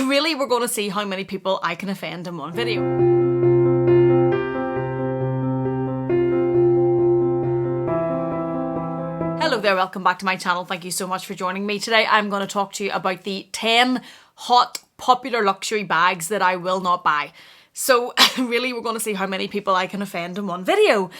really we're going to see how many people I can offend in one video. Hello there, welcome back to my channel. Thank you so much for joining me. Today I'm going to talk to you about the 10 hot popular luxury bags that I will not buy. So really we're going to see how many people I can offend in one video.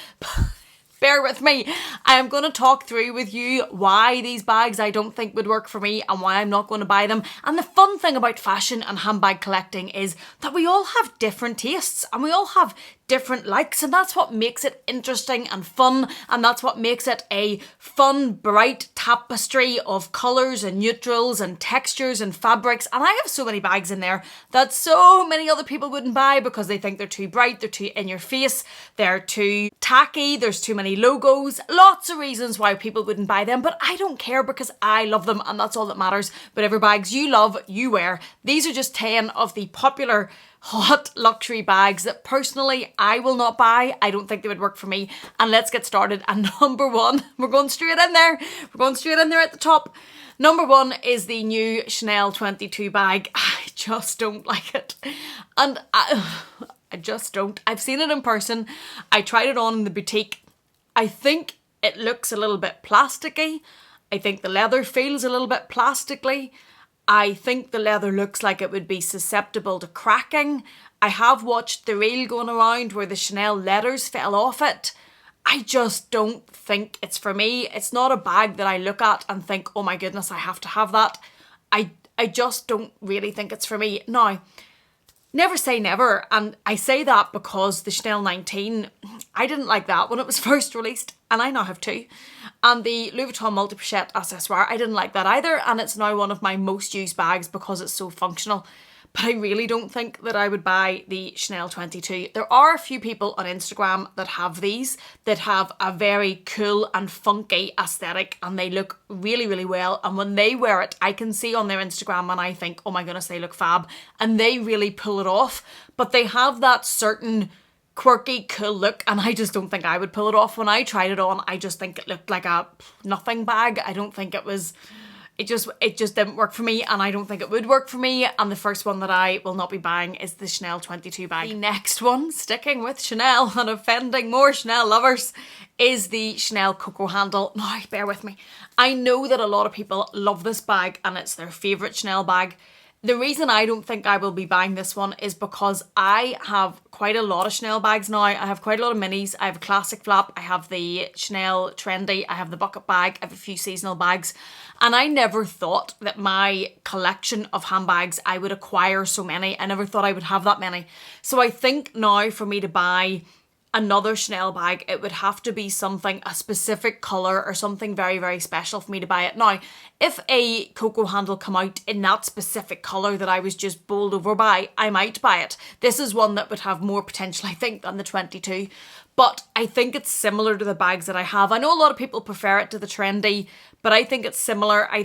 Bear with me. I am going to talk through with you why these bags I don't think would work for me and why I'm not going to buy them. And the fun thing about fashion and handbag collecting is that we all have different tastes and we all have different likes, and that's what makes it interesting and fun, and that's what makes it a fun, bright tapestry of colours and neutrals and textures and fabrics. And I have so many bags in there that so many other people wouldn't buy because they think they're too bright, they're too in your face, they're too tacky, there's too many logos, lots of reasons why people wouldn't buy them, but I don't care because I love them and that's all that matters. Whatever bags you love, you wear. These are just 10 of the popular hot luxury bags that personally I will not buy. I don't think they would work for me. And let's get started. And number one, we're going straight in there. We're going straight in there at the top. Number one is the new Chanel 22 bag. I just don't like it. And I just don't. I've seen it in person. I tried it on in the boutique. I think it looks a little bit plasticky. I think the leather feels a little bit plastically. I think the leather looks like it would be susceptible to cracking. I have watched the reel going around where the Chanel letters fell off it. I just don't think it's for me. It's not a bag that I look at and think, oh my goodness, I have to have that. I just don't really think it's for me. Now, never say never, and I say that because the Chanel 19, I didn't like that when it was first released, and I now have two. And the Louis Vuitton Multi-Pochette Accessoire, I didn't like that either, and it's now one of my most used bags because it's so functional. But I really don't think that I would buy the Chanel 22. There are a few people on Instagram that have these, that have a very cool and funky aesthetic, and they look really, really well. And when they wear it, I can see on their Instagram and I think, oh my goodness, they look fab. And they really pull it off. But they have that certain quirky, cool look, and I just don't think I would pull it off. When I tried it on, I just think it looked like a nothing bag. I don't think it was... It just didn't work for me, and I don't think it would work for me. And the first one that I will not be buying is the Chanel 22 bag. The next one, sticking with Chanel and offending more Chanel lovers, is the Chanel Coco handle. Now, bear with me. I know that a lot of people love this bag and it's their favourite Chanel bag. The reason I don't think I will be buying this one is because I have quite a lot of Chanel bags now. I have quite a lot of minis. I have a classic flap. I have the Chanel trendy. I have the bucket bag. I have a few seasonal bags. And I never thought that my collection of handbags, I would acquire so many. I never thought I would have that many. So I think now for me to buy another Chanel bag, it would have to be something, a specific colour or something very, very special for me to buy it. Now, if a Coco handle come out in that specific colour that I was just bowled over by, I might buy it. This is one that would have more potential, I think, than the 22. But I think it's similar to the bags that I have. I know a lot of people prefer it to the trendy, but I think it's similar. I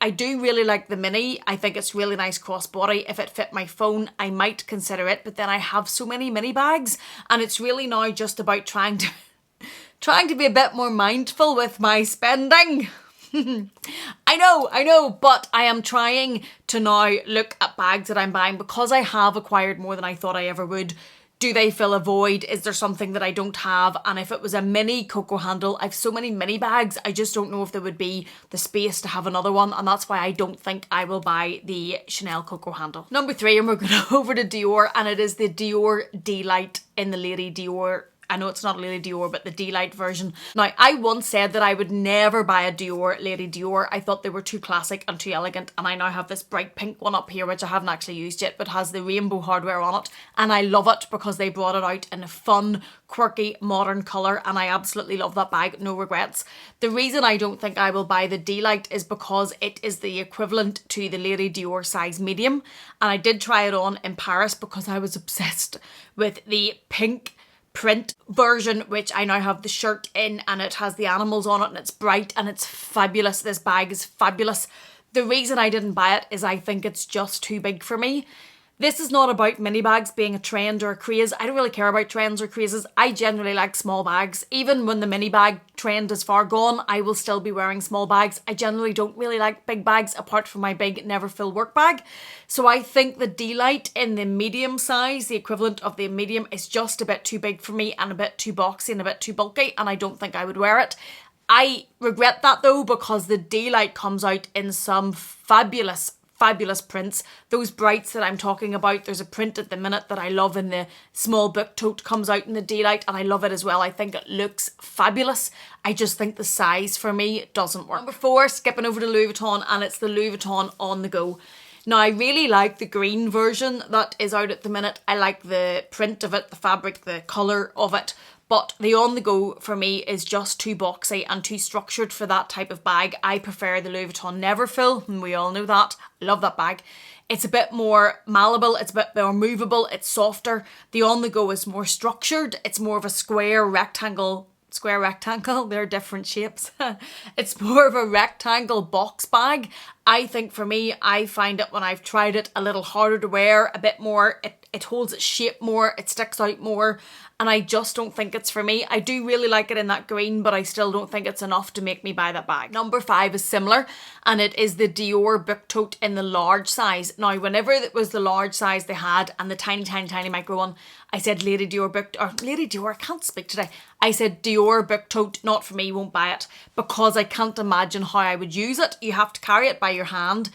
do really like the mini. I think it's really nice crossbody. If it fit my phone, I might consider it. But then I have so many mini bags, and it's really now just about trying to be a bit more mindful with my spending. I know, but I am trying to now look at bags that I'm buying because I have acquired more than I thought I ever would. Do they fill a void? Is there something that I don't have? And if it was a mini Coco handle, I have so many mini bags, I just don't know if there would be the space to have another one. And that's why I don't think I will buy the Chanel Coco handle. Number 3, and we're going over to Dior, and it is the Dior D-Lite in the Lady Dior. I know it's not Lady Dior, but the D-Lite version. Now, I once said that I would never buy a Dior, Lady Dior. I thought they were too classic and too elegant, and I now have this bright pink one up here, which I haven't actually used yet, but has the rainbow hardware on it, and I love it because they brought it out in a fun, quirky, modern colour, and I absolutely love that bag, no regrets. The reason I don't think I will buy the D-Lite is because it is the equivalent to the Lady Dior size medium, and I did try it on in Paris because I was obsessed with the pink print version, which I now have the shirt in, and it has the animals on it and it's bright and it's fabulous. This bag is fabulous. The reason I didn't buy it is I think it's just too big for me. This is not about mini bags being a trend or a craze. I don't really care about trends or crazes. I generally like small bags. Even when the mini bag trend is far gone, I will still be wearing small bags. I generally don't really like big bags apart from my big never fill work bag. So I think the D-Lite in the medium size, the equivalent of the medium, is just a bit too big for me and a bit too boxy and a bit too bulky, and I don't think I would wear it. I regret that though, because the D-Lite comes out in some fabulous prints. Those brights that I'm talking about, there's a print at the minute that I love in the small book tote, comes out in the D-Lite, and I love it as well. I think it looks fabulous. I just think the size for me doesn't work. Number 4, skipping over to Louis Vuitton, and it's the Louis Vuitton Onthego. Now, I really like the green version that is out at the minute. I like the print of it, the fabric, the colour of it. But the Onthego for me is just too boxy and too structured for that type of bag. I prefer the Louis Vuitton Neverfill, and we all know that. I love that bag. It's a bit more malleable, it's a bit more movable, it's softer. The Onthego is more structured. It's more of a square rectangle, they're different shapes. It's more of a rectangle box bag. I think for me, I find it when I've tried it a little harder to wear, a bit more, it holds its shape more, it sticks out more, and I just don't think it's for me. I do really like it in that green, but I still don't think it's enough to make me buy that bag. Number 5 is similar, and it is the Dior book tote in the large size. Now, whenever it was the large size they had and the tiny micro one, I said Lady Dior, I can't speak today. I said Dior book tote, not for me, won't buy it, because I can't imagine how I would use it. You have to carry it by your hand,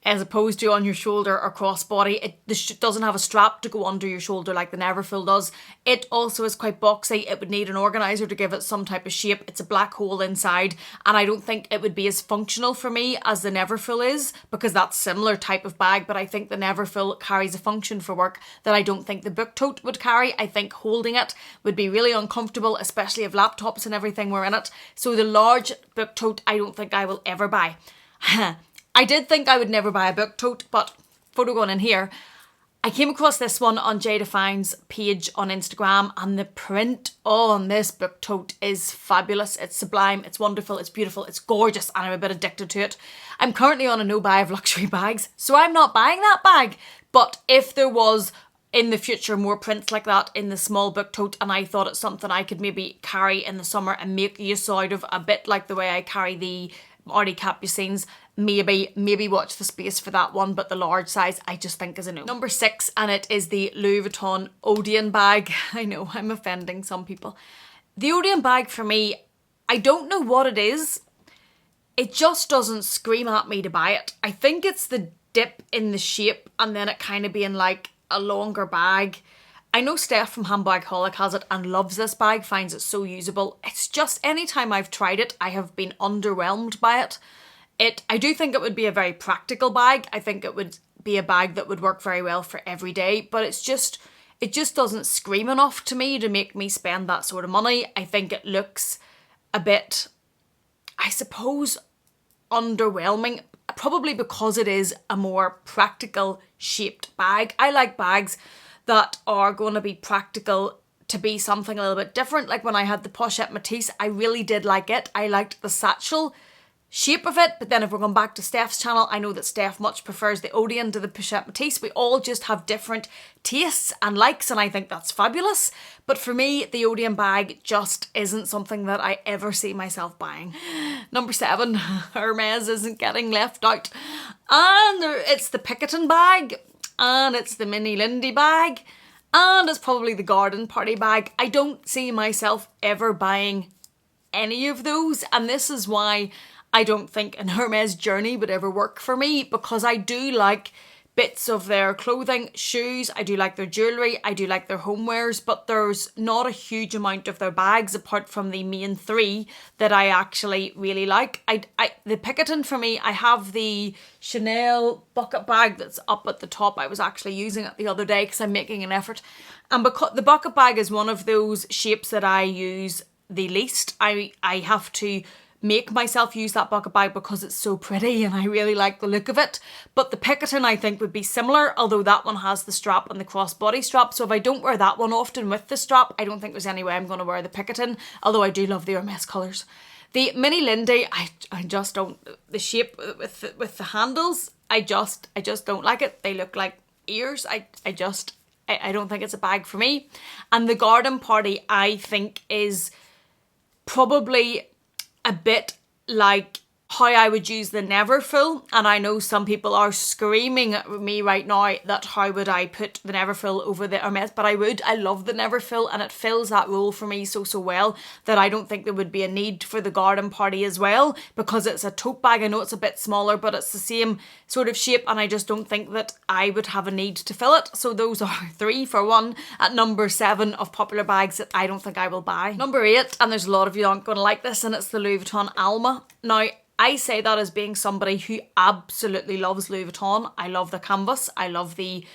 as opposed to on your shoulder or crossbody. It doesn't have a strap to go under your shoulder like the Neverfill does. It also is quite boxy. It would need an organiser to give it some type of shape. It's a black hole inside, and I don't think it would be as functional for me as the Neverfill is, because that's similar type of bag, but I think the Neverfill carries a function for work that I don't think the book tote would carry. I think holding it would be really uncomfortable, especially if laptops and everything were in it. So the large book tote, I don't think I will ever buy. I did think I would never buy a book tote, but photo going in here, I came across this one on Jay Define's page on Instagram, and the print on this book tote is fabulous. It's sublime, it's wonderful, it's beautiful, it's gorgeous, and I'm a bit addicted to it. I'm currently on a no buy of luxury bags, so I'm not buying that bag. But if there was in the future more prints like that in the small book tote, and I thought it's something I could maybe carry in the summer and make use out of, a bit like the way I carry the Artie Capucines, maybe watch the space for that one, but the large size I just think is a no. Number 6, and it is the Louis Vuitton Odeon bag. I know I'm offending some people. The Odeon bag for me, I don't know what it is. It just doesn't scream at me to buy it. I think it's the dip in the shape, and then it kind of being like a longer bag. I know Steph from Handbagaholic has it and loves this bag, finds it so usable. It's just anytime I've tried it, I have been underwhelmed by it. I do think it would be a very practical bag. I think it would be a bag that would work very well for every day, but it just doesn't scream enough to me to make me spend that sort of money. I think it looks a bit, I suppose, underwhelming, probably because it is a more practical shaped bag. I like bags that are going to be practical to be something a little bit different. Like when I had the Pochette Matisse, I really did like it. I liked the satchel shape of it, but then if we're going back to Steph's channel, I know that Steph much prefers the Odeon to the Pochette Matisse. We all just have different tastes and likes, and I think that's fabulous. But for me, the Odeon bag just isn't something that I ever see myself buying. Number 7, Hermes isn't getting left out. And it's the Picotin bag, and it's the Mini Lindy bag, and it's probably the Garden Party bag. I don't see myself ever buying any of those, and this is why I don't think an Hermes journey would ever work for me, because I do like bits of their clothing, shoes, I do like their jewellery, I do like their homewares, but there's not a huge amount of their bags apart from the main 3 that I actually really like. The Picotin for me, I have the Chanel bucket bag that's up at the top. I was actually using it the other day because I'm making an effort. And because the bucket bag is one of those shapes that I use the least, I have to make myself use that bucket bag because it's so pretty and I really like the look of it. But the Picotin I think would be similar, although that one has the strap and the crossbody strap, so if I don't wear that one often with the strap, I don't think there's any way I'm going to wear the Picotin, although I do love the Hermes colours. The Mini Lindy, I just don't, the shape with the handles, I just don't like it. They look like ears. I don't think it's a bag for me. And the garden party, I think, is probably a bit like how I would use the Neverfull, and I know some people are screaming at me right now that how would I put the Neverfull over the Hermes, but I would. I love the Neverfull, and it fills that role for me so well that I don't think there would be a need for the garden party as well, because it's a tote bag. I know it's a bit smaller, but it's the same sort of shape, and I just don't think that I would have a need to fill it. So those are 3 for 1 at number 7 of popular bags that I don't think I will buy. Number 8, and there's a lot of you aren't going to like this, and it's the Louis Vuitton Alma. Now, I say that as being somebody who absolutely loves Louis Vuitton. I love the canvas. I love the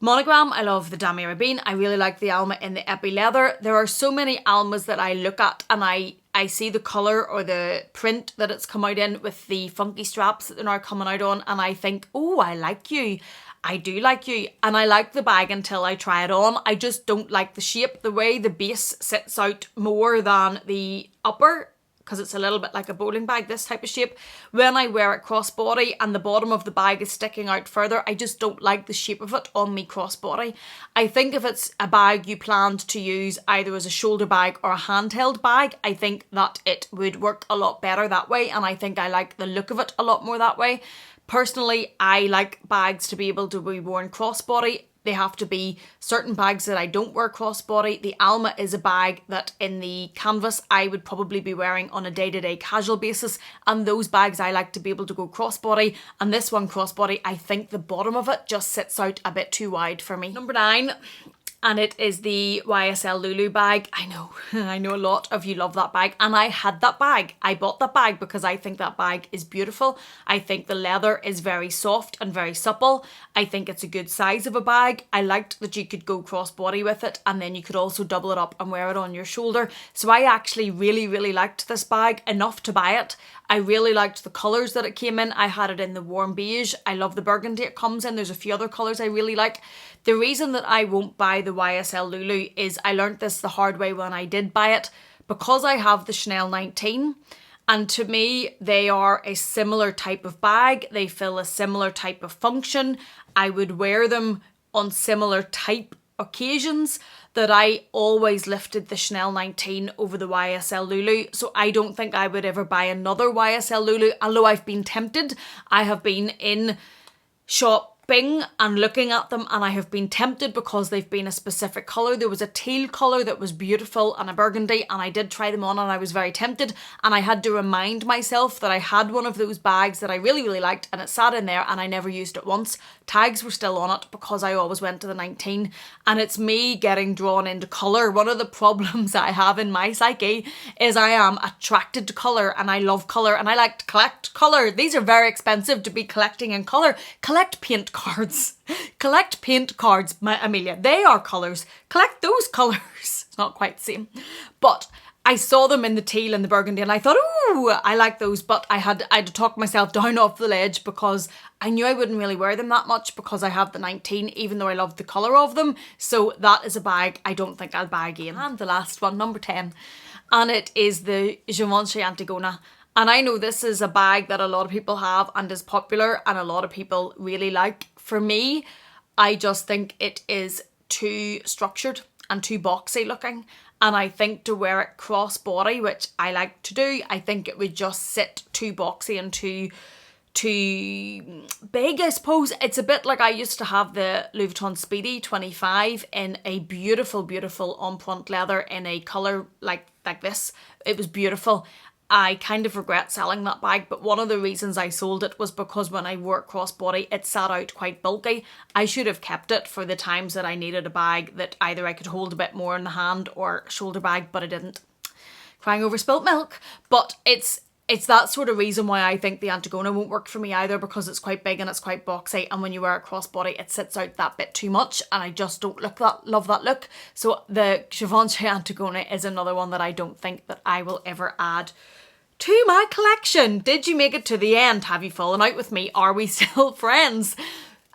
monogram. I love the damier ebene. I really like the Alma in the epi leather. There are so many Almas that I look at and I see the colour or the print that it's come out in with the funky straps that they're now coming out on, and I think, oh, I like you. I do like you, and I like the bag until I try it on. I just don't like the shape, the way the base sits out more than the upper, because it's a little bit like a bowling bag, this type of shape. When I wear it crossbody and the bottom of the bag is sticking out further, I just don't like the shape of it on me crossbody. I think if it's a bag you planned to use either as a shoulder bag or a handheld bag, I think that it would work a lot better that way, and I think I like the look of it a lot more that way. Personally, I like bags to be able to be worn crossbody. They have to be certain bags that I don't wear crossbody. The Alma is a bag that in the canvas I would probably be wearing on a day-to-day casual basis, and those bags I like to be able to go crossbody, and this one crossbody, I think the bottom of it just sits out a bit too wide for me. Number 9, and it is the YSL Loulou bag. I know a lot of you love that bag, and I had that bag. I bought that bag because I think that bag is beautiful. I think the leather is very soft and very supple. I think it's a good size of a bag. I liked that you could go crossbody with it, and then you could also double it up and wear it on your shoulder. So I actually really liked this bag enough to buy it. I really liked the colours that it came in. I had it in the warm beige. I love the burgundy it comes in. There's a few other colours I really like. The reason that I won't buy the YSL Loulou is I learnt this the hard way when I did buy it, because I have the Chanel 19, and to me they are a similar type of bag. They fill a similar type of function. I would wear them on similar type occasions, that I always lifted the Chanel 19 over the YSL Loulou. So I don't think I would ever buy another YSL Loulou, although I've been tempted. I have been in shopping and looking at them, and I have been tempted because they've been a specific colour. There was a teal colour that was beautiful and a burgundy, and I did try them on and I was very tempted, and I had to remind myself that I had one of those bags that I really liked, and it sat in there and I never used it once. Tags were still on it because I always went to the 19, and it's me getting drawn into colour. One of the problems I have in my psyche is I am attracted to colour, and I love colour, and I like to collect colour. These are very expensive to be collecting in colour. Collect paint cards. Collect paint cards, Amelia. They are colours. Collect those colours. It's not quite the same. But I saw them in the teal and the burgundy, and I thought, ooh, I like those, but I had to talk myself down off the ledge because I knew I wouldn't really wear them that much because I have the 19, even though I love the colour of them. So that is a bag I don't think I'll buy again. And the last one, number 10, and it is the Givenchy Antigona. And I know this is a bag that a lot of people have and is popular and a lot of people really like. For me, I just think it is too structured and too boxy looking. And I think to wear it crossbody, which I like to do, I think it would just sit too boxy and too big, I suppose. It's a bit like I used to have the Louis Vuitton Speedy 25 in a beautiful Empreinte leather in a colour like this. It was beautiful. I kind of regret selling that bag, but one of the reasons I sold it was because when I wore it crossbody, it sat out quite bulky. I should have kept it for the times that I needed a bag that either I could hold a bit more in the hand or shoulder bag, but I didn't. Crying over spilt milk. But it's that sort of reason why I think the Antigona won't work for me either, because it's quite big and it's quite boxy, and when you wear it crossbody it sits out that bit too much, and I just don't love that look. So the Givenchy Antigona is another one that I don't think that I will ever add to my collection. Did you make it to the end? Have you fallen out with me? Are we still friends?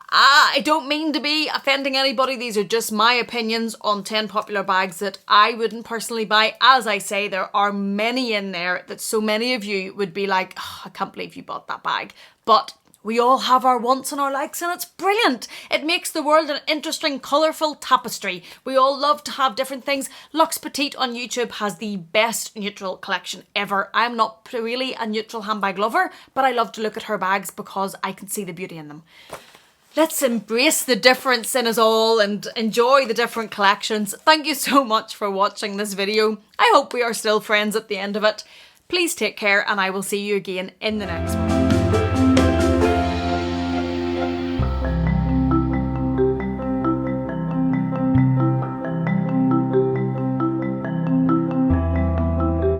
I don't mean to be offending anybody. These are just my opinions on 10 popular bags that I wouldn't personally buy. As I say, there are many in there that so many of you would be like, oh, I can't believe you bought that bag. But We all have our wants and our likes, and it's brilliant. It makes the world an interesting, colourful tapestry. We all love to have different things. Luxe Petite on YouTube has the best neutral collection ever. I'm not really a neutral handbag lover, but I love to look at her bags because I can see the beauty in them. Let's embrace the difference in us all and enjoy the different collections. Thank you so much for watching this video. I hope we are still friends at the end of it. Please take care, and I will see you again in the next one.